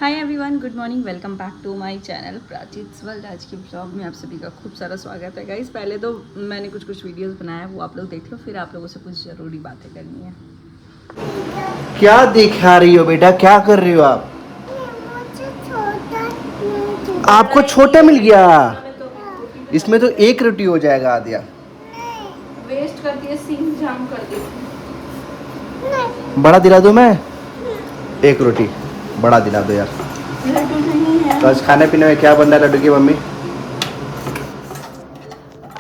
Hi everyone, good morning, welcome back to my channel Prachi's world. आज के blog में आप सभी का खूब सारा स्वागत है गाइस। पहले तो मैंने कुछ वीडियोस बनाया है, वो आप लोग देख लो, फिर आप लोगों से कुछ ज़रूरी बातें करनी है। क्या दिखा रही हो बेटा, क्या कर रही हो आप? आपको छोटा मिल गया। इसमें तो एक रोटी हो जाएगा आदिया। वेस्ट कर दिए, सिंक जाम कर दिए। बड़ा दिला दूं मैं? एक रोटी बड़ा दिला दो यार। लड्डू नहीं है तो आज खाने पीने में क्या बन रहा है लड्डू की मम्मी?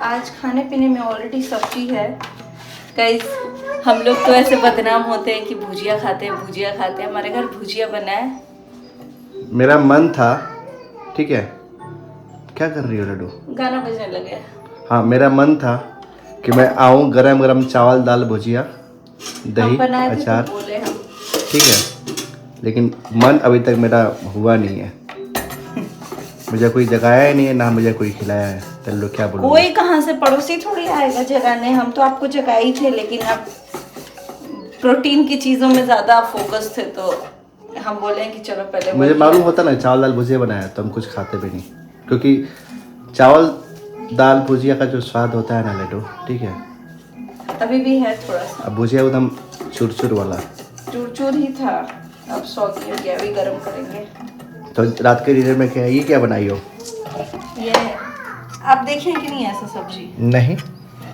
आज खाने पीने में ऑलरेडी सब्जी है गाइस। हम लोग तो ऐसे बदनाम होते हैं कि भुजिया खाते हैं, भुजिया खाते हैं। हमारे घर भुजिया बना है। मेरा मन था, ठीक है, क्या कर रही हो लड्डू? गाना बजने लगे। हाँ, मेरा मन था कि मैं आऊँ, गरम गरम चावल दाल भुजिया दही बनाए थे अचार, तो बोले हम। ठीक है, लेकिन मन अभी तक मेरा हुआ नहीं है। मुझे कोई जगाया ही नहीं है, ना मुझे कोई खिलाया है। चलो क्या बोलूं? कोई कहाँ से, पड़ोसी थोड़ी आएगा जगाने। हम तो आपको जगाए ही थे, लेकिन आप प्रोटीन की चीज़ों में ज़्यादा फोकस थे, तो हम बोले कि चलो पहले मुझे मालूम होता ना चावल दाल भुजिया बनाया तो हम कुछ खाते भी नहीं, क्योंकि चावल दाल भुजिया का जो स्वाद होता है ना लड्डू, ठीक है, अभी भी है थोड़ा सा। अब भुजिया एकदम चुरचुर वाला। चूर ही था, अब सौगी हो गया, अभी गर्म करेंगे। तो रात के डिनर में क्या है? ये क्या बनाई हो? ये आप देखें कि नहीं ऐसा सब्जी? नहीं,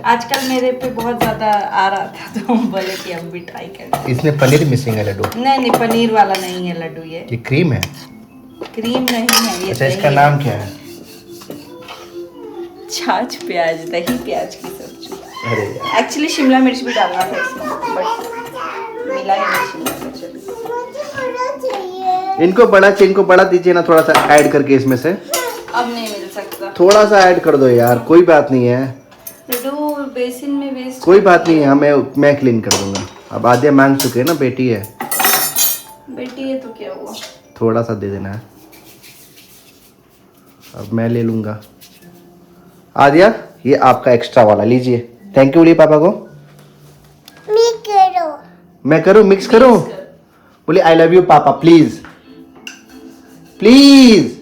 आजकल मेरे पे बहुत ज़्यादा आ रहा था, तो हम बोले कि हम भी ट्राई करें। इसमें पनीर मिसिंग है लड्डू। नहीं, पनीर वाला नहीं है लड्डू, ये क्रीम है। क्रीम नहीं है ये। अच्छा, इसका दही नाम क्या है? छाछ प्याज, दही प्याज की सब्जी। अरे यार, एक्चुअली शिमला मिर्च भी डालना था इसमें, बट मिला ही नहीं शिमला मिर्च अभी। इनको बड़ा दीजिए ना, थोड़ा सा ऐड करके इसमें से। अब नहीं मिल सकता। थोड़ा सा ऐड कर दो यार, कोई बात नहीं है। लड्डू बेसिन में वेस्ट। कोई बात नहीं है, मैं क्लीन कर दूंगा। अब आदिया मांग चुके हैं ना, बेटी है। बेटी है तो क्या हुआ? थोड़ा सा दे देना है, अब मैं ले लूंगा। आदिया, ये आपका एक्स्ट्रा वाला लीजिए। थैंक यू बोलिए पापा को। मैं करूँ, मिक्स करूँ? बोलिए आई लव यू पापा, प्लीज प्लीज।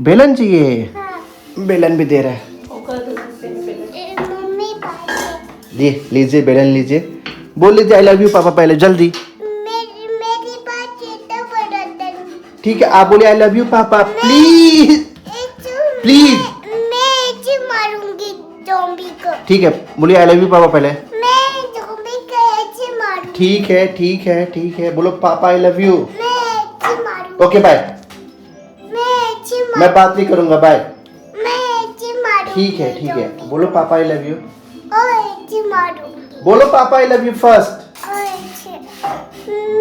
बेलन चाहिए? बेलन भी दे रहा है। लीजिए बेलन लीजिए। बोल लीजिए आई लव यू पापा पहले, जल्दी। ठीक है, आप बोलिए आई लव यू पापा, प्लीज प्लीज। मारूंगी ज़ॉम्बी को। ठीक है, बोलिए आई लव यू पापा पहले। मैं ज़ॉम्बी को ऐसे मारूंगी। ठीक है, बोलो पापा आई लव यू। मैं ऐसे मारूंगी। Okay bye. मैं ऐसे मैं बात नहीं करूंगा, बाय। मैं ऐसे मारूंगी। ठीक है, बोलो पापा आई लव यू। और ऐसे मारूंगी। बोलो पापा आई लव यू फर्स्ट। और ऐसे।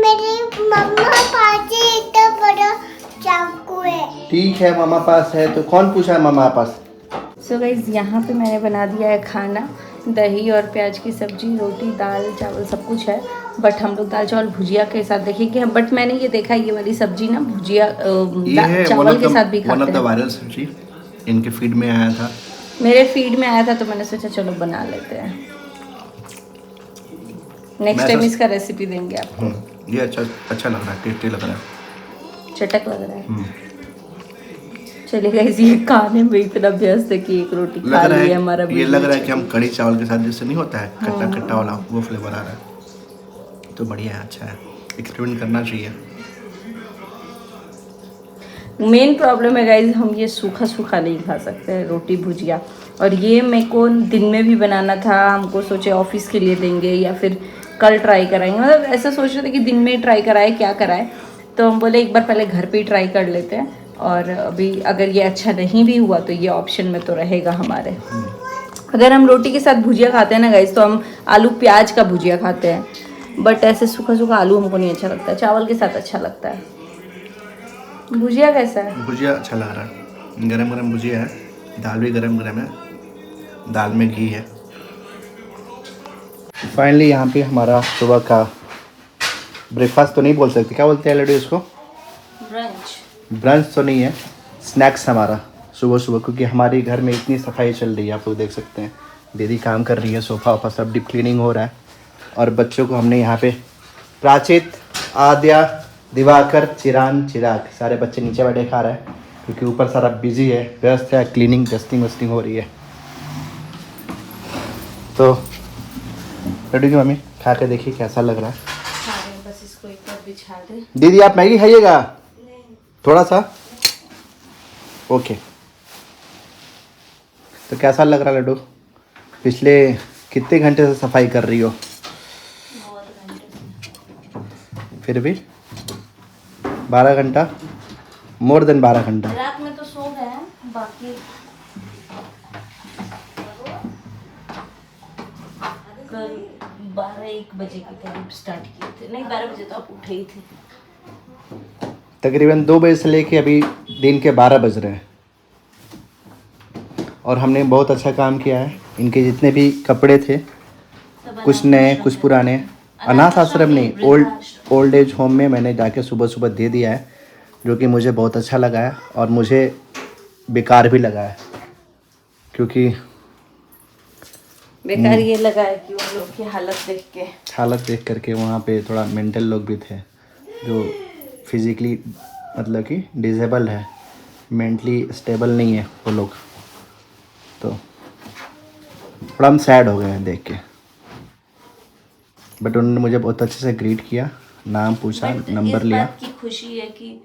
मेरी मम्मा पास इतना बड़ा चाकू है। ठीक है, मामा पास है तो कौन पूछा है मामा पास? सो गाइज, यहाँ पे मैंने बना दिया है खाना। दही और प्याज की सब्जी, रोटी, दाल चावल सब कुछ है। बट हम लोग दाल चावल भुजिया के साथ देखेंगे। बट मैंने ये देखा, ये वाली सब्जी ना भुजिया चावल के साथ भी खाते हैं। वायरल सब्जी इनके फीड में आया था। मेरे फीड में आया था तो मैंने सोचा चलो बना लेते हैं। नेक्स्ट टाइम इसका रेसिपी देंगे आपको। ये अच्छा लग रहा है, टेस्टी लग रहा है, चटक लग रहा है। चलिए गाइस, ये खाने में इतना व्यस्त है कि एक रोटी खा ली है हमारा। ये लग रहा है कि हम कढ़ी चावल के साथ, जैसे नहीं होता है खट्टा खट्टा वाला, वो फ्लेवर आ रहा है। तो बढ़िया है, अच्छा है, एक्सपेरिमेंट करना चाहिए। मेन प्रॉब्लम है गाइज, हम ये सूखा सूखा नहीं खा सकते हैं, रोटी भुजिया। और ये मेरे को दिन में भी बनाना था, हमको सोचे ऑफिस के लिए देंगे या फिर कल ट्राई कराएंगे। मतलब ऐसा सोच रहे थे कि दिन में ट्राई कराए, क्या कराए। तो हम बोले एक बार पहले घर पे ही ट्राई कर लेते हैं, और अभी अगर ये अच्छा नहीं भी हुआ तो ये ऑप्शन में तो रहेगा हमारे। अगर हम रोटी के साथ भुजिया खाते हैं ना गाइज, तो हम आलू प्याज का भुजिया खाते हैं। बट ऐसे सूखा सूखा आलू हमको नहीं अच्छा लगता है, चावल के साथ अच्छा लगता है। भुजिया कैसा है? भुजिया अच्छा लग रहा है, गरम गरम भुजिया है, दाल भी गरम गरम है, दाल में घी है। फाइनली यहाँ पे हमारा सुबह का ब्रेकफास्ट तो नहीं बोल सकते, क्या बोलते हैं लड्डू इसको? ब्रंच तो नहीं है, स्नैक्स हमारा सुबह सुबह, क्योंकि हमारे घर में इतनी सफाई चल रही है, आप लोग देख सकते हैं। दीदी काम कर रही है, सोफ़ा वोफा सब डीप क्लीनिंग हो रहा है, और बच्चों को हमने यहाँ पे प्राचित, आद्या, दिवाकर, चिरान, चिराग सारे बच्चे नीचे बैठे खा रहे हैं क्योंकि ऊपर सारा बिजी है, व्यस्त है, क्लीनिंग डस्टिंग वस्टिंग हो रही है। तो लड्डू की मम्मी खा के देखिए कैसा लग रहा है। बस इसको एक बार बिछा दे। दीदी आप मैगी खाइएगा थोड़ा सा? ओके। तो कैसा लग रहा लड्डू? पिछले कितने घंटे से सफाई कर रही हो? फिर भी 12 घंटा, मोर देन 12 घंटा। रात में तो सो गए हैं, बाकी कल 12-1 बजे के करीब स्टार्ट किए थे। नहीं 12 बजे तो आप उठे ही थे। तकरीबन 2 बजे से लेके अभी दिन के 12 बज रहे हैं और हमने बहुत अच्छा काम किया है। इनके जितने भी कपड़े थे, कुछ नए कुछ पुराने, अनाथ आश्रम नहीं, ओल्ड एज होम में मैंने जाके सुबह सुबह दे दिया है, जो कि मुझे बहुत अच्छा लगा है और मुझे बेकार भी लगा है क्योंकि बेकार ये लगा है कि उन लोग की हालत देख करके वहाँ पे थोड़ा मेंटल लोग भी थे जो फिज़िकली मतलब कि डिसेबल है, मेंटली स्टेबल नहीं है वो लोग, तो थोड़ा हम सैड हो गए हैं देख के। बट उन्होंने मुझे बहुत अच्छे से ग्रीट किया, नाम पूछा, नंबर लिया। इस बात की खुशी है कि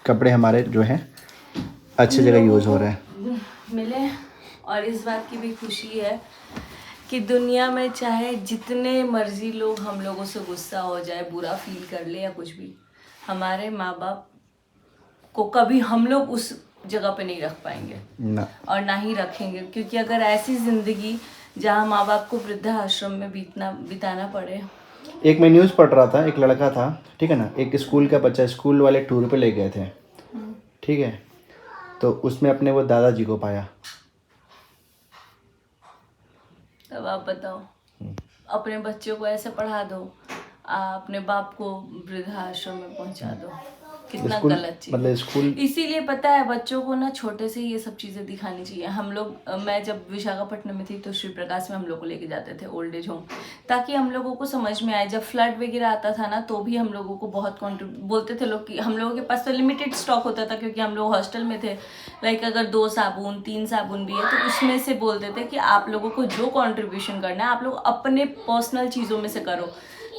कपड़े हमारे जो हैं अच्छी जगह यूज़ हो रहे हैं मिले, और इस बात की भी खुशी है कि दुनिया में चाहे जितने मर्जी लोग हम लोगों से गुस्सा हो जाए, बुरा फील कर ले या कुछ भी, हमारे माँ बाप को कभी हम लोग उस जगह पे नहीं रख पाएंगे ना, और ना ही रखेंगे। क्योंकि अगर ऐसी ज़िंदगी जहाँ माँ बाप को वृद्धाश्रम में बिताना पड़े। एक मैं न्यूज़ पढ़ रहा था, एक लड़का था, ठीक है ना, एक स्कूल का बच्चा, स्कूल वाले टूर पे ले गए थे, ठीक है, तो उसमें अपने वो दादाजी को पाया। तब आप बताओ, अपने बच्चों को ऐसे पढ़ा दो, अपने बाप को वृद्धाश्रम में पहुंचा दो, कितना गलत चीज। मतलब स्कूल, इसीलिए पता है बच्चों को ना छोटे से ये सब चीजें दिखानी चाहिए। हम लोग, मैं जब विशाखापट्टनम में थी तो श्री प्रकाश में हम लोग को लेके जाते थे ओल्ड एज होम, ताकि हम लोगों को समझ में आए। जब फ्लड वगैरह आता था ना तो भी हम लोगों को बहुत बोलते थे लोग कि हम लोगों के पास तो लिमिटेड स्टॉक होता था क्योंकि हम लोग हॉस्टल में थे। लाइक अगर 2 साबुन 3 साबुन भी है तो उसमें से बोलते थे कि आप लोगों को जो कॉन्ट्रीब्यूशन करना है आप लोग अपने पर्सनल चीज़ों में से करो।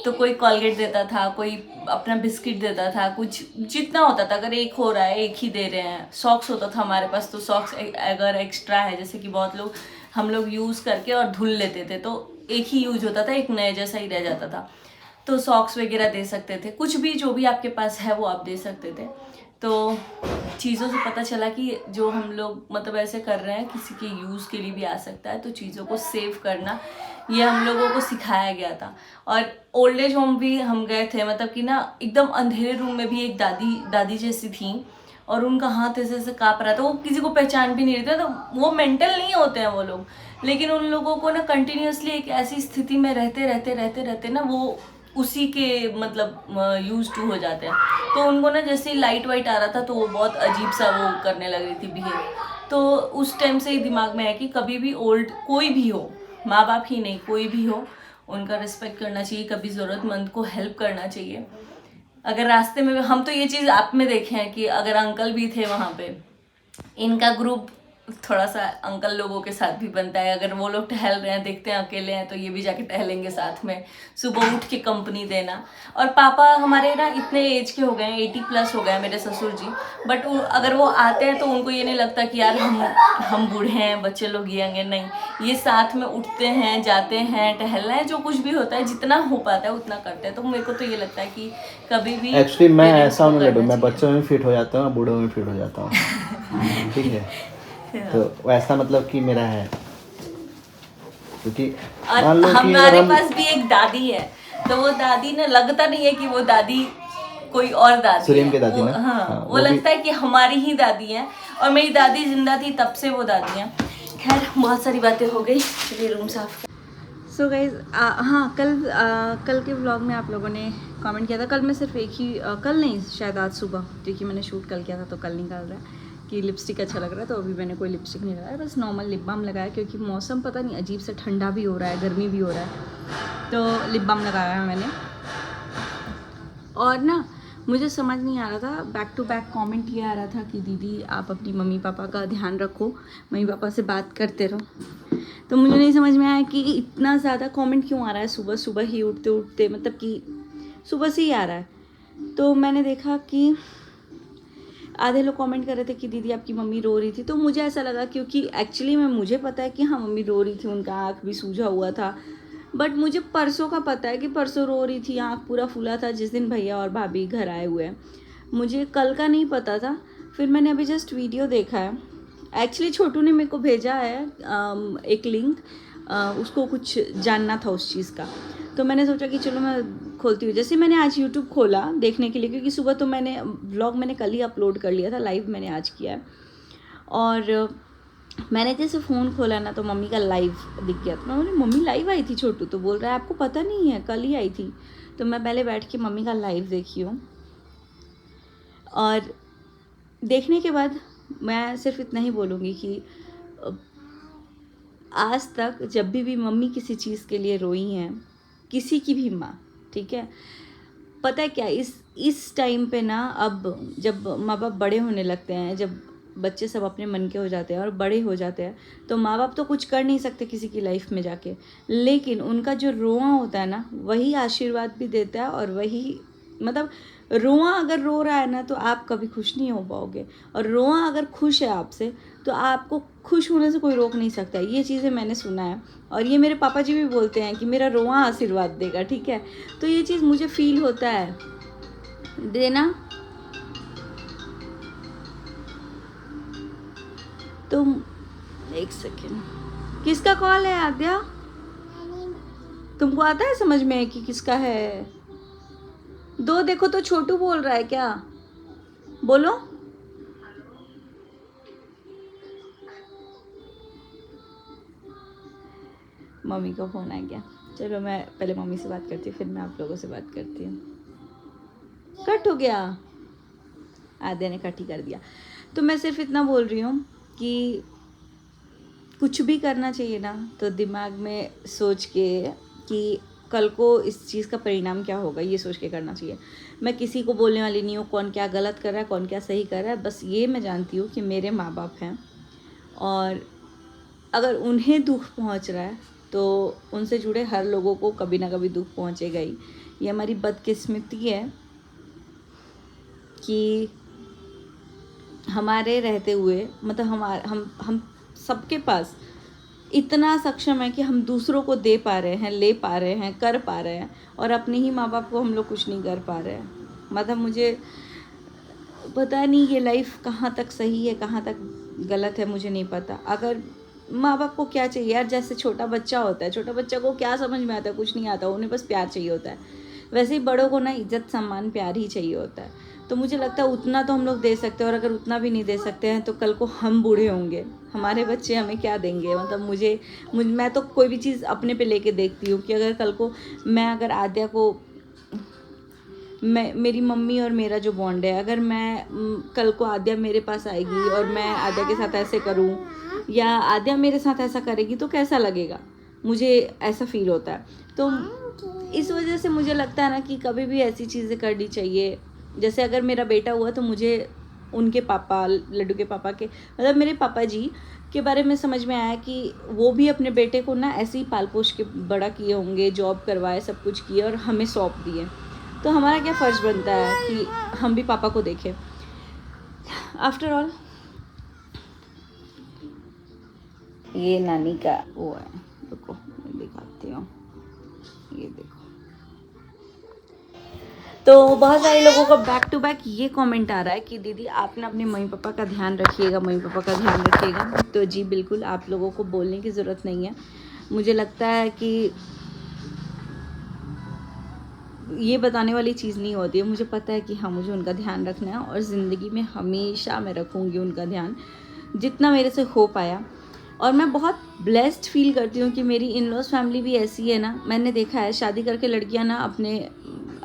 तो कोई कॉलगेट देता था, कोई अपना बिस्किट देता था, कुछ जितना होता था। अगर एक हो रहा है एक ही दे रहे हैं। सॉक्स होता था हमारे पास, तो सॉक्स अगर एक्स्ट्रा है, जैसे कि बहुत लोग हम लोग यूज़ करके और धुल लेते थे तो एक ही यूज होता था, एक नए जैसा ही रह जाता था, तो सॉक्स वगैरह दे सकते थे। कुछ भी जो भी आपके पास है वो आप दे सकते थे। तो चीज़ों से पता चला कि जो हम लोग मतलब ऐसे कर रहे हैं किसी के यूज़ के लिए भी आ सकता है। तो चीज़ों को सेव करना ये हम लोगों को सिखाया गया था। और ओल्ड एज होम भी हम गए थे, मतलब कि ना एकदम अंधेरे रूम में भी एक दादी जैसी थी और उनका हाथ ऐसे ऐसे काँप रहा था, वो किसी को पहचान भी नहीं रहे थे। तो वो मेंटल नहीं होते हैं वो लोग, लेकिन उन लोगों को ना कंटिन्यूसली एक ऐसी स्थिति में रहते ना वो उसी के मतलब यूज टू हो जाते हैं। तो उनको ना जैसे लाइट वाइट आ रहा था तो वो बहुत अजीब सा वो करने लग रही थी बिहेव। तो उस टाइम से ही दिमाग में है कि कभी भी ओल्ड कोई भी हो, माँ बाप ही नहीं कोई भी हो, उनका रिस्पेक्ट करना चाहिए, कभी ज़रूरतमंद को हेल्प करना चाहिए। अगर रास्ते में हम तो ये चीज़ आप में देखे हैं कि अगर अंकल भी थे वहाँ पे, इनका ग्रुप थोड़ा सा अंकल लोगों के साथ भी बनता है। अगर वो लोग टहल रहे हैं, देखते हैं अकेले हैं, तो ये भी जाके टहलेंगे साथ में, सुबह उठ के कंपनी देना। और पापा हमारे ना इतने एज के हो गए हैं, 80+ हो गए हैं मेरे ससुर जी, बट अगर वो आते हैं तो उनको ये नहीं लगता कि यार हम बूढ़े हैं, बच्चे लोग यंग, नहीं, ये साथ में उठते हैं, जाते हैं, टहल रहे हैं, जो कुछ भी होता है जितना हो पाता है उतना करते हैं। तो मेरे को तो ये लगता है कि कभी भी एक्चुअली मैं ऐसा हूँ लड्डू, मैं बच्चों में फिट हो जाता हूँ, बूढ़ों में फिट हो जाता हूँ ठीक है, तो वैसा मतलब कि मेरा है, क्योंकि मान लो कि हमारे पास भी एक दादी है, तो वो दादी ना लगता नहीं है कि वो दादी कोई और दादी सुरीम है, की दादी ना, हाँ, वो लगता है कि हमारी ही दादी है। और मेरी दादी जिंदा थी तब से वो दादी है। खैर बहुत सारी बातें हो गई, चलिए रूम साफ। सो गाइज हाँ, कल के व्लॉग में आप लोगों ने कमेंट किया था। कल मैं सिर्फ एक ही कल नहीं शायद आज सुबह, क्योंकि मैंने शूट कल किया था तो कल निकाल रहा है कि लिपस्टिक अच्छा लग रहा है, तो अभी मैंने कोई लिपस्टिक नहीं लगाया, बस नॉर्मल लिप बाम लगाया क्योंकि मौसम पता नहीं अजीब से ठंडा भी हो रहा है, गर्मी भी हो रहा है, तो लिप बाम लगाया है मैंने। और ना मुझे समझ नहीं आ रहा था, बैक टू बैक कमेंट ये आ रहा था कि दीदी आप अपनी मम्मी पापा का ध्यान रखो, मम्मी पापा से बात करते रहो। तो मुझे नहीं समझ में आया कि इतना ज़्यादा कमेंट क्यों आ रहा है सुबह सुबह ही उठते उठते, मतलब कि सुबह से ही आ रहा है। तो मैंने देखा कि आधे लोग कमेंट कर रहे थे कि दीदी आपकी मम्मी रो रही थी। तो मुझे ऐसा लगा, क्योंकि एक्चुअली में मुझे पता है कि हाँ मम्मी रो रही थी, उनका आँख भी सूजा हुआ था, बट मुझे परसों का पता है कि परसों रो रही थी, आँख पूरा फूला था जिस दिन भैया और भाभी घर आए हुए हैं। मुझे कल का नहीं पता था। फिर मैंने अभी जस्ट वीडियो देखा है, एक्चुअली छोटू ने मेरे को भेजा है एक लिंक, उसको कुछ जानना था उस चीज़ का। तो मैंने सोचा कि चलो मैं खोलती हूँ। जैसे मैंने आज यूट्यूब खोला देखने के लिए, क्योंकि सुबह तो मैंने व्लॉग मैंने कल ही अपलोड कर लिया था, लाइव मैंने आज किया है। और मैंने जैसे फ़ोन खोला ना तो मम्मी का लाइव दिख गया। तो मैं बोली मम्मी लाइव आई थी छोटू? तो बोल रहा है आपको पता नहीं है, कल ही आई थी। तो मैं पहले बैठ के मम्मी का लाइव देखी हूँ, और देखने के बाद मैं सिर्फ इतना ही बोलूँगी कि आज तक जब भी मम्मी किसी चीज़ के लिए रोई हैं, किसी की भी माँ, ठीक है, पता है क्या, इस टाइम पे ना, अब जब माँ बाप बड़े होने लगते हैं, जब बच्चे सब अपने मन के हो जाते हैं और बड़े हो जाते हैं, तो माँ बाप तो कुछ कर नहीं सकते किसी की लाइफ में जाके, लेकिन उनका जो रोआ होता है ना, वही आशीर्वाद भी देता है। और वही मतलब रोआ अगर रो रहा है ना तो आप कभी खुश नहीं हो पाओगे, और रोआ अगर खुश है आपसे तो आपको खुश होने से कोई रोक नहीं सकता। ये चीज़ें मैंने सुना है, और ये मेरे पापा जी भी बोलते हैं कि मेरा रोआ आशीर्वाद देगा, ठीक है। तो ये चीज़ मुझे फील होता है देना। तो एक सेकेंड, किसका कॉल है आद्या? तुमको आता है समझ में कि किसका है? दो देखो तो, छोटू बोल रहा है क्या? बोलो। मम्मी का फ़ोन आ गया। चलो मैं पहले मम्मी से बात करती हूँ, फिर मैं आप लोगों से बात करती हूँ। कट हो गया, आद्या ने कट ही कर दिया। तो मैं सिर्फ इतना बोल रही हूँ कि कुछ भी करना चाहिए ना तो दिमाग में सोच के कि कल को इस चीज़ का परिणाम क्या होगा, ये सोच के करना चाहिए। मैं किसी को बोलने वाली नहीं हूँ कौन क्या गलत कर रहा है, कौन क्या सही कर रहा है। बस ये मैं जानती हूँ कि मेरे माँ बाप हैं, और अगर उन्हें दुख पहुँच रहा है तो उनसे जुड़े हर लोगों को कभी ना कभी दुख पहुँचेगा ही। ये हमारी बदकिस्मती है कि हमारे रहते हुए, मतलब हम सबके पास इतना सक्षम है कि हम दूसरों को दे पा रहे हैं, ले पा रहे हैं, कर पा रहे हैं, और अपने ही माँ बाप को हम लोग कुछ नहीं कर पा रहे हैं। मतलब मुझे पता नहीं ये लाइफ कहाँ तक सही है, कहाँ तक गलत है, मुझे नहीं पता। अगर माँ बाप को क्या चाहिए यार, जैसे छोटा बच्चा होता है, छोटा बच्चा को क्या समझ में आता है, कुछ नहीं आता, उन्हें बस प्यार चाहिए होता है। वैसे ही बड़ों को ना इज्जत सम्मान प्यार ही चाहिए होता है। तो मुझे लगता है उतना तो हम लोग दे सकते हैं, और अगर उतना भी नहीं दे सकते हैं तो कल को हम बूढ़े होंगे, हमारे बच्चे हमें क्या देंगे। मतलब मैं तो कोई भी चीज़ अपने पे लेके देखती हूँ कि अगर कल को मैं, अगर आद्या को, मेरी मम्मी और मेरा जो बॉन्ड है, अगर मैं कल को आद्या मेरे पास आएगी और मैं आद्या के साथ ऐसे करूँ, या आद्या मेरे साथ ऐसा करेगी, तो कैसा लगेगा, मुझे ऐसा फील होता है। तो इस वजह से मुझे लगता है ना कि कभी भी ऐसी चीज़ें करनी चाहिए। जैसे अगर मेरा बेटा हुआ तो मुझे उनके पापा, लड्डू के पापा के, मतलब मेरे पापा जी के बारे में समझ में आया कि वो भी अपने बेटे को ना ऐसे ही पाल पोष के बड़ा किए होंगे, जॉब करवाए, सब कुछ किए और हमें सौंप दिए। तो हमारा क्या फ़र्ज़ बनता है कि हम भी पापा को देखें। आफ्टर ऑल ये नानी का वो है, रुको मैं दिखाती हूँ, ये देखो। तो बहुत सारे लोगों का बैक टू बैक ये कमेंट आ रहा है कि दीदी आप ना अपने मम्मी पापा का ध्यान रखिएगा, मम्मी पापा का ध्यान रखिएगा। तो जी बिल्कुल, आप लोगों को बोलने की ज़रूरत नहीं है। मुझे लगता है कि ये बताने वाली चीज़ नहीं होती है। मुझे पता है कि हाँ मुझे उनका ध्यान रखना है, और ज़िंदगी में हमेशा मैं रखूँगी उनका ध्यान जितना मेरे से हो पाया। और मैं बहुत ब्लेस्ड फील करती हूँ कि मेरी इन लॉज फैमिली भी ऐसी है ना। मैंने देखा है शादी करके लड़कियाँ ना अपने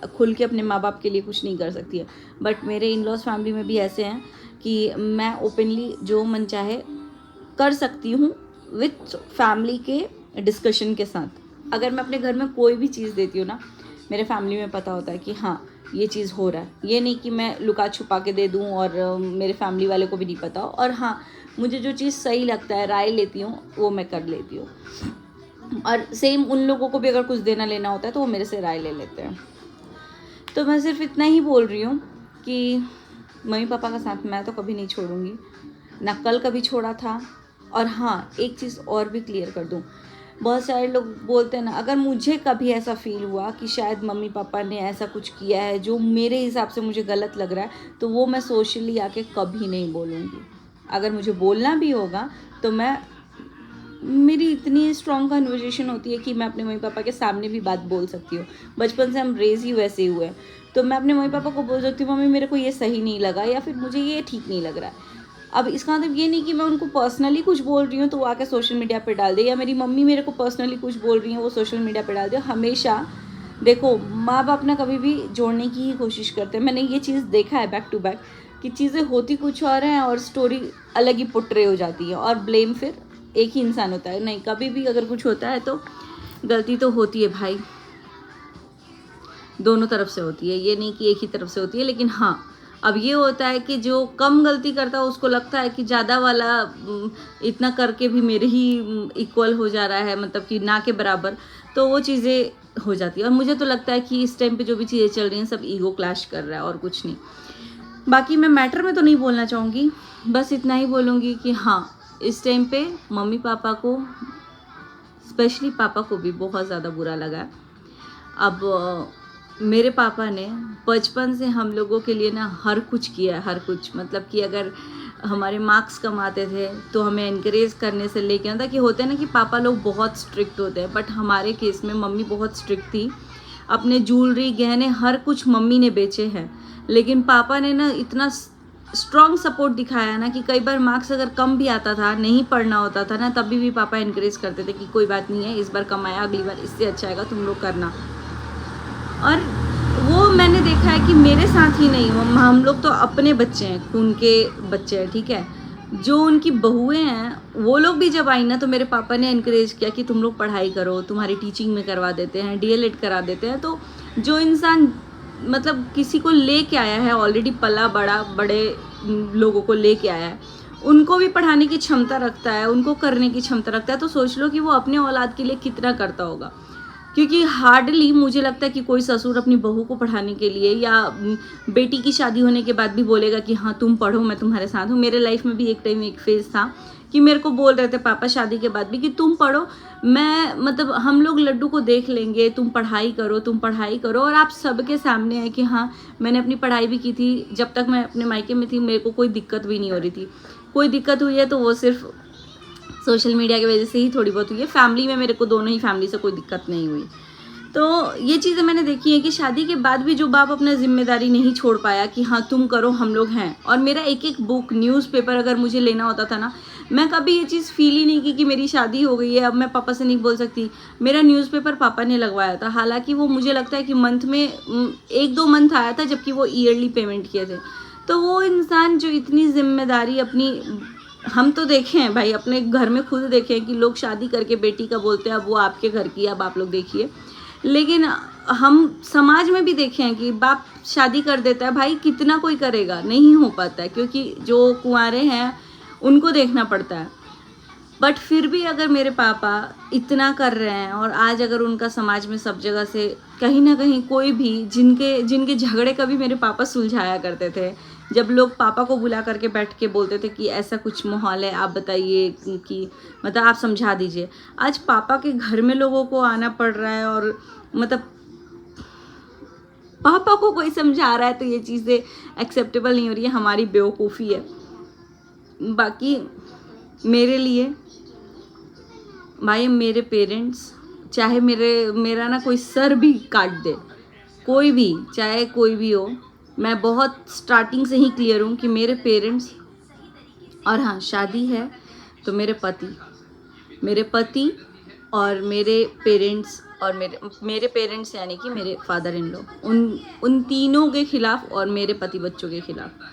खुल के अपने माँ बाप के लिए कुछ नहीं कर सकती है, बट मेरे इन लॉज फैमिली में भी ऐसे हैं कि मैं ओपनली जो मन चाहे कर सकती हूँ विथ फैमिली के डिस्कशन के साथ। अगर मैं अपने घर में कोई भी चीज़ देती हूँ ना, मेरे फैमिली में पता होता है कि हाँ ये चीज़ हो रहा है। ये नहीं कि मैं लुका छुपा के दे दूँ और मेरे फैमिली वाले को भी नहीं पता हो। और हाँ, मुझे जो चीज़ सही लगता है, राय लेती हूँ, वो मैं कर लेती हूँ। और सेम उन लोगों को भी अगर कुछ देना लेना होता है तो वो मेरे से राय ले लेते हैं। तो मैं सिर्फ इतना ही बोल रही हूँ कि मम्मी पापा का साथ मैं तो कभी नहीं छोड़ूंगी, ना कल कभी छोड़ा था। और हाँ, एक चीज़ और भी क्लियर कर दूँ, बहुत सारे लोग बोलते हैं ना, अगर मुझे कभी ऐसा फील हुआ कि शायद मम्मी पापा ने ऐसा कुछ किया है जो मेरे हिसाब से मुझे गलत लग रहा है, तो वो मैं सोशली आके कभी नहीं बोलूँगी। अगर मुझे बोलना भी होगा तो मेरी इतनी स्ट्रॉन्ग कन्वर्सेशन होती है कि मैं अपने मम्मी पापा के सामने भी बात बोल सकती हूँ। बचपन से हम रेज ही वैसे ही हुए हैं, तो मैं अपने मम्मी पापा को बोल सकती हूँ, मम्मी मेरे को ये सही नहीं लगा, या फिर मुझे ये ठीक नहीं लग रहा है। अब इसका मतलब ये नहीं कि मैं उनको पर्सनली कुछ बोल रही हूँ तो वो आके सोशल मीडिया पे डाल दे, या मेरी मम्मी मेरे को पर्सनली कुछ बोल रही हैं वो सोशल मीडिया पे डाल दे। हमेशा देखो, माँ बाप ना कभी भी जोड़ने की ही कोशिश करते हैं। मैंने ये चीज़ देखा है बैक टू बैक कि चीज़ें होती कुछ और हैं और स्टोरी अलग ही पुट्रे हो जाती है, और ब्लेम फिर एक ही इंसान होता है। नहीं, कभी भी अगर कुछ होता है तो गलती तो होती है भाई, दोनों तरफ से होती है, ये नहीं कि एक ही तरफ से होती है। लेकिन हाँ, अब ये होता है कि जो कम गलती करता है उसको लगता है कि ज़्यादा वाला इतना करके भी मेरे ही इक्वल हो जा रहा है, मतलब कि ना के बराबर, तो वो चीज़ें हो जाती है। और मुझे तो लगता है कि इस टाइम पे जो भी चीज़ें चल रही हैं सब ईगो क्लैश कर रहा है और कुछ नहीं। बाकी मैं मैटर में तो नहीं बोलना चाहूँगी, बस इतना ही बोलूँगी कि हाँ, इस टाइम पे मम्मी पापा को, स्पेशली पापा को भी बहुत ज़्यादा बुरा लगा। अब मेरे पापा ने बचपन से हम लोगों के लिए ना हर कुछ किया है, हर कुछ। मतलब कि अगर हमारे मार्क्स कम आते थे तो हमें इनकरेज करने से लेके आता कि होते हैं ना कि पापा लोग बहुत स्ट्रिक्ट होते हैं, बट हमारे केस में मम्मी बहुत स्ट्रिक्ट थी। अपने ज्वेलरी, गहने, हर कुछ मम्मी ने बेचे हैं, लेकिन पापा ने ना इतना स्ट्रॉन्ग सपोर्ट दिखाया ना कि कई बार मार्क्स अगर कम भी आता था, नहीं पढ़ना होता था ना, तभी भी पापा इनकरेज करते थे कि कोई बात नहीं है, इस बार कम आया, अगली बार इससे अच्छा आएगा, तुम लोग करना। और वो मैंने देखा है कि मेरे साथ ही नहीं, हम लोग तो अपने बच्चे हैं, खून के बच्चे हैं, ठीक है। जो उनकी बहुएं हैं वो लोग भी जब आई ना तो मेरे पापा ने इनकरेज किया कि तुम लोग पढ़ाई करो, तुम्हारी टीचिंग में करवा देते हैं, डीएलएड करा देते हैं। तो जो इंसान मतलब किसी को लेके आया है, ऑलरेडी पला बड़ा बड़े लोगों को लेके आया है, उनको भी पढ़ाने की क्षमता रखता है, उनको करने की क्षमता रखता है, तो सोच लो कि वो अपने औलाद के लिए कितना करता होगा। क्योंकि हार्डली मुझे लगता है कि कोई ससुर अपनी बहू को पढ़ाने के लिए, या बेटी की शादी होने के बाद भी बोलेगा कि हाँ तुम पढ़ो, मैं तुम्हारे साथ हूँ। मेरे लाइफ में भी एक टाइम एक फेज़ था कि मेरे को बोल रहे थे पापा शादी के बाद भी कि तुम पढ़ो, मैं मतलब हम लोग लड्डू को देख लेंगे, तुम पढ़ाई करो, तुम पढ़ाई करो। और आप सबके सामने है कि हाँ, मैंने अपनी पढ़ाई भी की थी। जब तक मैं अपने मायके में थी मेरे को कोई दिक्कत भी नहीं हो रही थी। कोई दिक्कत हुई है तो वो सिर्फ सोशल मीडिया की वजह से ही थोड़ी बहुत हुई है। फैमिली में मेरे को दोनों ही फैमिली से कोई दिक्कत नहीं हुई। तो ये चीज़ें मैंने देखी है कि शादी के बाद भी जो बाप अपना जिम्मेदारी नहीं छोड़ पाया कि हाँ तुम करो, हम लोग हैं। और मेरा एक एक बुक, न्यूज़पेपर अगर मुझे लेना होता था ना, मैं कभी ये चीज़ फील ही नहीं की कि मेरी शादी हो गई है, अब मैं पापा से नहीं बोल सकती। मेरा न्यूज़पेपर पापा ने लगवाया था, हालांकि वो मुझे लगता है कि मंथ में 1-2 मंथ आया था, जबकि वो ईयरली पेमेंट किए थे। तो वो इंसान जो इतनी जिम्मेदारी अपनी, हम तो देखे हैं भाई, अपने घर में खुद देखे हैं कि लोग शादी करके बेटी का बोलते हैं अब वो आपके घर की, अब आप लोग देखिए। लेकिन हम समाज में भी देखे हैं कि बाप शादी कर देता है, भाई कितना कोई करेगा, नहीं हो पाता है, क्योंकि जो कुंवारे हैं उनको देखना पड़ता है। बट फिर भी अगर मेरे पापा इतना कर रहे हैं, और आज अगर उनका समाज में सब जगह से कहीं ना कहीं कोई भी, जिनके झगड़े कभी मेरे पापा सुलझाया करते थे, जब लोग पापा को बुला करके बैठ के बोलते थे कि ऐसा कुछ माहौल है, आप बताइए कि मतलब आप समझा दीजिए, आज पापा के घर में लोगों को आना पड़ रहा है और मतलब पापा को कोई समझा रहा है, तो ये चीज़ें एक्सेप्टेबल नहीं हो रही है, हमारी बेवकूफ़ी है। बाकी मेरे लिए भाई, मेरे पेरेंट्स, चाहे मेरा ना कोई सर भी काट दे, कोई भी, चाहे कोई भी हो, मैं बहुत स्टार्टिंग से ही क्लियर हूँ कि मेरे पेरेंट्स, और हाँ शादी है तो मेरे पति और मेरे पेरेंट्स, और मेरे पेरेंट्स यानी कि मेरे फादर इन लॉ, उन तीनों के खिलाफ और मेरे पति बच्चों के खिलाफ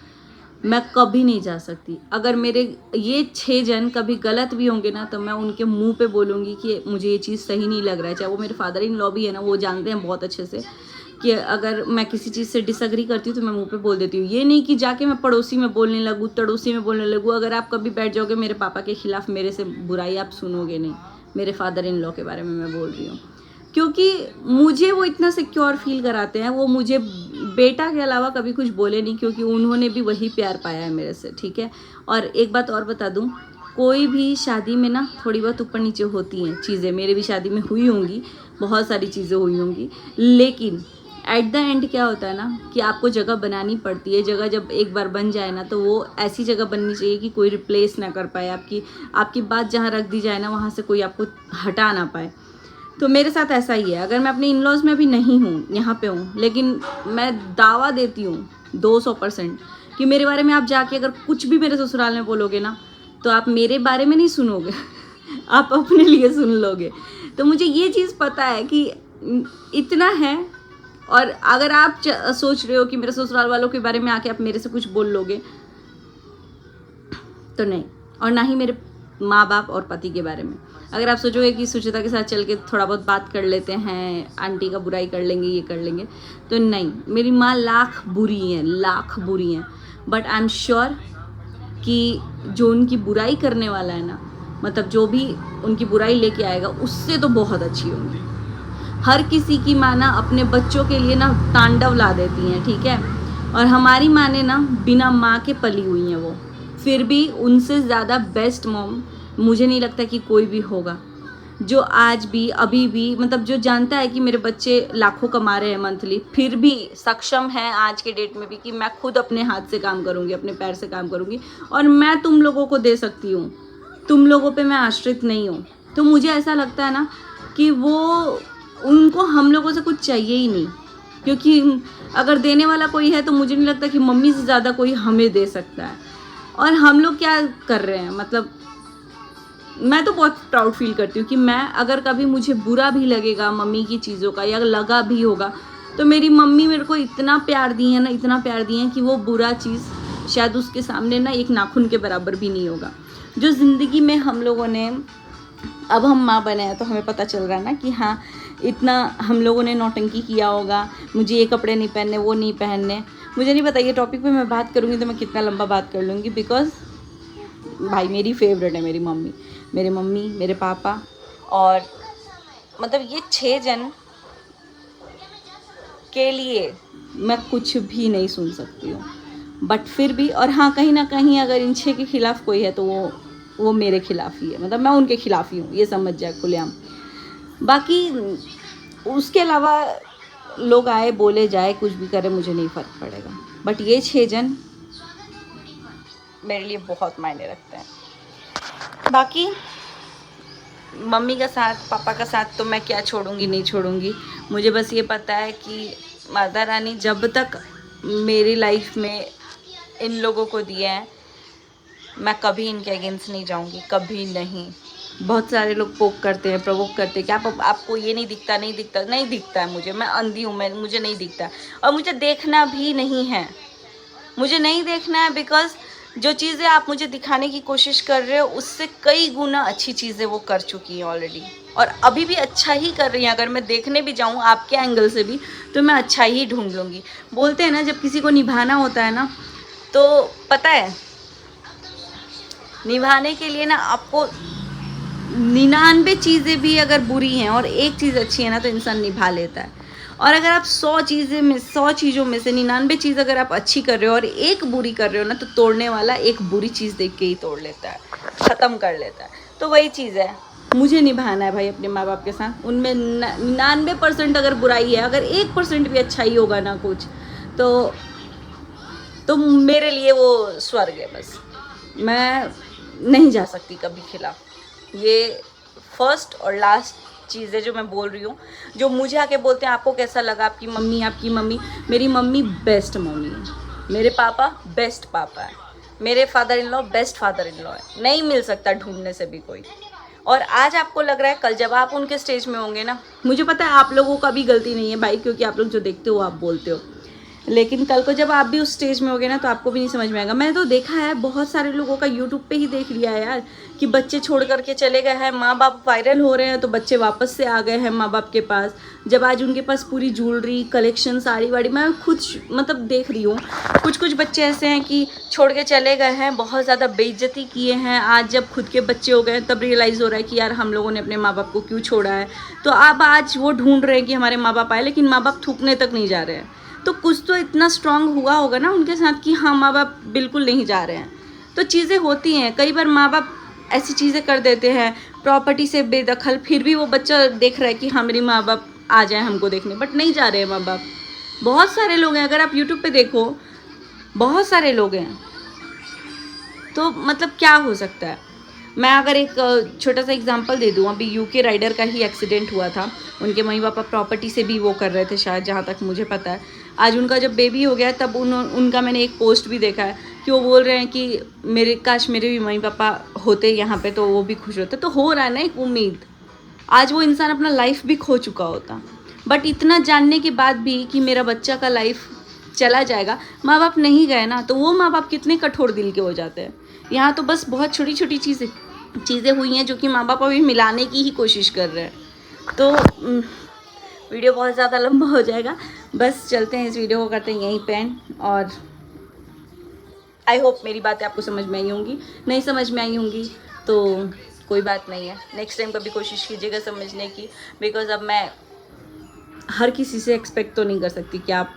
मैं कभी नहीं जा सकती। अगर मेरे ये 6 जन कभी गलत भी होंगे ना, तो मैं उनके मुंह पे बोलूँगी कि मुझे ये चीज़ सही नहीं लग रहा है। चाहे वो मेरे फादर इन लॉ भी है ना, वो जानते हैं बहुत अच्छे से कि अगर मैं किसी चीज़ से डिसएग्री करती हूँ तो मैं मुंह पे बोल देती हूँ। ये नहीं कि जाके मैं पड़ोसी में बोलने लगूँ, तड़ोसी में बोलने लगूँ। अगर आप कभी बैठ जाओगे मेरे पापा के खिलाफ, मेरे से बुराई आप सुनोगे नहीं। मेरे फादर इन लॉ के बारे में मैं बोल रही हूँ, क्योंकि मुझे वो इतना सिक्योर फील कराते हैं। वो मुझे बेटा के अलावा कभी कुछ बोले नहीं, क्योंकि उन्होंने भी वही प्यार पाया है मेरे से, ठीक है। और एक बात और बता दूँ, कोई भी शादी में ना थोड़ी बहुत ऊपर नीचे होती हैं चीज़ें। मेरे भी शादी में हुई होंगी, बहुत सारी चीज़ें हुई होंगी, लेकिन एट द एंड क्या होता है ना कि आपको जगह बनानी पड़ती है। जगह जब एक बार बन जाए ना तो वो ऐसी जगह बननी चाहिए कि कोई रिप्लेस ना कर पाए। आपकी बात जहाँ रख दी जाए ना, वहाँ से कोई आपको हटा ना पाए। तो मेरे साथ ऐसा ही है। अगर मैं अपने इन लॉज में भी नहीं हूँ, यहाँ पे हूँ, लेकिन मैं दावा देती हूँ 200% कि मेरे बारे में आप जाके अगर कुछ भी मेरे ससुराल में बोलोगे ना, तो आप मेरे बारे में नहीं सुनोगे आप अपने लिए सुन लोगे। तो मुझे ये चीज़ पता है कि इतना है। और अगर आप सोच रहे हो कि मेरे ससुराल वालों के बारे में आके आप मेरे से कुछ बोल लोगे, तो नहीं। और ना ही मेरे माँ बाप और पति के बारे में। अगर आप सोचोगे कि सुचिता के साथ चल के थोड़ा बहुत बात कर लेते हैं, आंटी का बुराई कर लेंगे, ये कर लेंगे, तो नहीं। मेरी माँ लाख बुरी हैं, बट आई एम श्योर कि जो उनकी बुराई करने वाला है ना, मतलब जो भी उनकी बुराई लेके आएगा, उससे तो बहुत अच्छी होंगी। हर किसी की माँ ना अपने बच्चों के लिए ना तांडव ला देती हैं, ठीक है। और हमारी माँ ने ना बिना माँ के पली हुई हैं वो, फिर भी उनसे ज़्यादा बेस्ट मॉम मुझे नहीं लगता कि कोई भी होगा, जो आज भी अभी भी मतलब जो जानता है कि मेरे बच्चे लाखों कमा रहे हैं मंथली, फिर भी सक्षम है आज के डेट में भी कि मैं खुद अपने हाथ से काम करूँगी, अपने पैर से काम करूँगी, और मैं तुम लोगों को दे सकती हूँ। तुम लोगों पे मैं आश्रित नहीं हूँ। तो मुझे ऐसा लगता है ना कि उनको हम लोगों से कुछ चाहिए ही नहीं, क्योंकि अगर देने वाला कोई है तो मुझे नहीं लगता कि मम्मी से ज़्यादा कोई हमें दे सकता है। और हम लोग क्या कर रहे हैं, मतलब मैं तो बहुत प्राउड फील करती हूँ कि मैं अगर कभी मुझे बुरा भी लगेगा मम्मी की चीज़ों का, या लगा भी होगा, तो मेरी मम्मी मेरे को इतना प्यार दी है ना, इतना प्यार दी है कि वो बुरा चीज़ शायद उसके सामने ना एक नाखून के बराबर भी नहीं होगा। जो ज़िंदगी में हम लोगों ने, अब हम माँ बने हैं तो हमें पता चल रहा है ना कि हाँ, इतना हम लोगों ने नौटंकी किया होगा, मुझे ये कपड़े नहीं पहनने, वो नहीं पहनने। मुझे नहीं पता, ये टॉपिक पे मैं बात करूँगी तो मैं कितना लंबा बात कर लूँगी, बिकॉज़ भाई मेरी फेवरेट है मेरी मम्मी, मेरे पापा, और मतलब ये 6 जन के लिए मैं कुछ भी नहीं सुन सकती हूँ। बट फिर भी, और हाँ, कहीं ना कहीं अगर इन 6 के खिलाफ कोई है तो वो मेरे खिलाफ ही है, मतलब मैं उनके खिलाफ ही हूँ, ये समझ जाए खुलेआम। बाकी उसके अलावा लोग आए बोले जाए कुछ भी करे, मुझे नहीं फ़र्क पड़ेगा। बट ये 6 जन मेरे लिए बहुत मायने रखते हैं। बाकी मम्मी का साथ, पापा का साथ तो मैं क्या छोड़ूंगी, नहीं छोड़ूंगी। मुझे बस ये पता है कि माता रानी जब तक मेरी लाइफ में इन लोगों को दिया है, मैं कभी इनके अगेंस्ट नहीं जाऊंगी, कभी नहीं। बहुत सारे लोग पोक करते हैं, प्रवोक करते हैं कि आपको ये नहीं दिखता है मुझे, मैं अंधी हूँ, मुझे नहीं दिखता, और मुझे देखना भी नहीं है, मुझे नहीं देखना है। बिकॉज जो चीज़ें आप मुझे दिखाने की कोशिश कर रहे हो, उससे कई गुना अच्छी चीज़ें वो कर चुकी हैं ऑलरेडी, और अभी भी अच्छा ही कर रही हैं। अगर मैं देखने भी जाऊँ आपके एंगल से भी, तो मैं अच्छा ही ढूंढ लूँगी। बोलते हैं ना, जब किसी को निभाना होता है ना, तो पता है, निभाने के लिए ना आपको 99 चीज़ें भी अगर बुरी हैं और एक चीज़ अच्छी है ना, तो इंसान निभा लेता है। और अगर आप 100 चीज़ों में से 99 चीज़ अगर आप अच्छी कर रहे हो और एक बुरी कर रहे हो ना, तो तोड़ने वाला एक बुरी चीज़ देख के ही तोड़ लेता है, ख़त्म कर लेता है। तो वही चीज़ है, मुझे निभाना है भाई अपने माँ बाप के साथ। उनमें 99% अगर बुराई है, अगर 1% भी अच्छा ही होगा ना कुछ, तो मेरे लिए वो स्वर्ग है। बस मैं नहीं जा सकती कभी खिलाफ। ये फर्स्ट और लास्ट चीज़ है जो मैं बोल रही हूँ। जो मुझे आके बोलते हैं आपको कैसा लगा आपकी मम्मी, मेरी मम्मी बेस्ट मम्मी है, मेरे पापा बेस्ट पापा है, मेरे father in law best father in law है, नहीं मिल सकता ढूंढने से भी कोई। और आज आपको लग रहा है, कल जब आप उनके स्टेज में होंगे ना, मुझे पता है आप लोगों का भी गलती नहीं है भाई, क्योंकि आप लोग जो देखते हो आप बोलते हो, लेकिन कल को जब आप भी उस स्टेज में होगे ना तो आपको भी नहीं समझ में आएगा। मैंने तो देखा है बहुत सारे लोगों का यूट्यूब पे ही देख लिया है यार कि बच्चे छोड़ करके चले गए हैं, माँ बाप वायरल हो रहे हैं तो बच्चे वापस से आ गए हैं माँ बाप के पास, जब आज उनके पास पूरी ज्वेलरी कलेक्शन साड़ी वाड़ी, मैं खुद मतलब देख रही हूँ कुछ बच्चे ऐसे हैं कि छोड़ के चले गए हैं, बहुत ज़्यादा बेइज्जती किए हैं, आज जब खुद के बच्चे हो गए तब रियलाइज़ हो रहा है कि यार हम लोगों ने अपने माँ बाप को क्यों छोड़ा है। तो अब आज वो ढूंढ रहे हैं कि हमारे माँ बाप आए, लेकिन माँ बाप थूकने तक नहीं जा रहे हैं। तो कुछ तो इतना स्ट्रांग हुआ होगा ना उनके साथ कि हाँ माँ बाप बिल्कुल नहीं जा रहे हैं। तो चीज़ें होती हैं, कई बार माँ बाप ऐसी चीज़ें कर देते हैं प्रॉपर्टी से बेदखल, फिर भी वो बच्चा देख रहा है कि हाँ मेरी माँ बाप आ जाए हमको देखने, बट नहीं जा रहे हैं माँ बाप। बहुत सारे लोग हैं, अगर आप यूट्यूब पे देखो बहुत सारे लोग हैं। तो मतलब क्या हो सकता है। मैं अगर एक छोटा सा एग्जांपल दे दूँ, अभी यूके राइडर का ही एक्सीडेंट हुआ था, उनके मम्मी पापा प्रॉपर्टी से भी वो कर रहे थे शायद, जहाँ तक मुझे पता है। आज उनका जब बेबी हो गया तब उनका मैंने एक पोस्ट भी देखा है कि वो बोल रहे हैं कि काश मेरे भी मम्मी पापा होते यहाँ पे तो वो भी खुश होते। तो हो रहा है ना एक उम्मीद, आज वो इंसान अपना लाइफ भी खो चुका होता, बट इतना जानने के बाद भी कि मेरा बच्चा का लाइफ चला जाएगा, माँ बाप नहीं गए ना, तो वो माँ बाप कितने कठोर दिल के हो जाते हैं। यहाँ तो बस बहुत छोटी छोटी चीज़ें हुई हैं जो कि माँ बाप अभी मिलाने की ही कोशिश कर रहे हैं। तो वीडियो बहुत ज़्यादा लंबा हो जाएगा, बस चलते हैं इस वीडियो को करते हैं यहीं पे एंड। और आई होप मेरी बातें आपको समझ में आई होंगी, नहीं समझ में आई होंगी तो कोई बात नहीं है, नेक्स्ट टाइम कभी कोशिश कीजिएगा समझने की, बिकॉज अब मैं हर किसी से एक्सपेक्ट तो नहीं कर सकती कि आप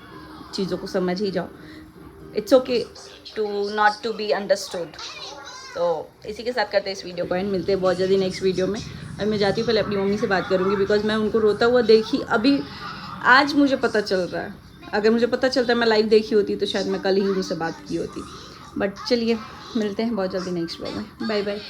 चीज़ों को समझ ही जाओ। It's okay to not to be understood. तो इसी के साथ करते हैं इस वीडियो को एंड, मिलते हैं बहुत जल्दी नेक्स्ट वीडियो में। और मैं जाती हूँ, पहले अपनी मम्मी से बात करूँगी बिकॉज मैं उनको रोता हुआ देखी, अभी आज मुझे पता चल रहा है। अगर मुझे पता चलता मैं लाइव देखी होती तो शायद मैं कल ही उनसे बात की होती। बट चलिए मिलते हैं बहुत जल्दी नेक्स्ट वीडियो में, बाय बाय।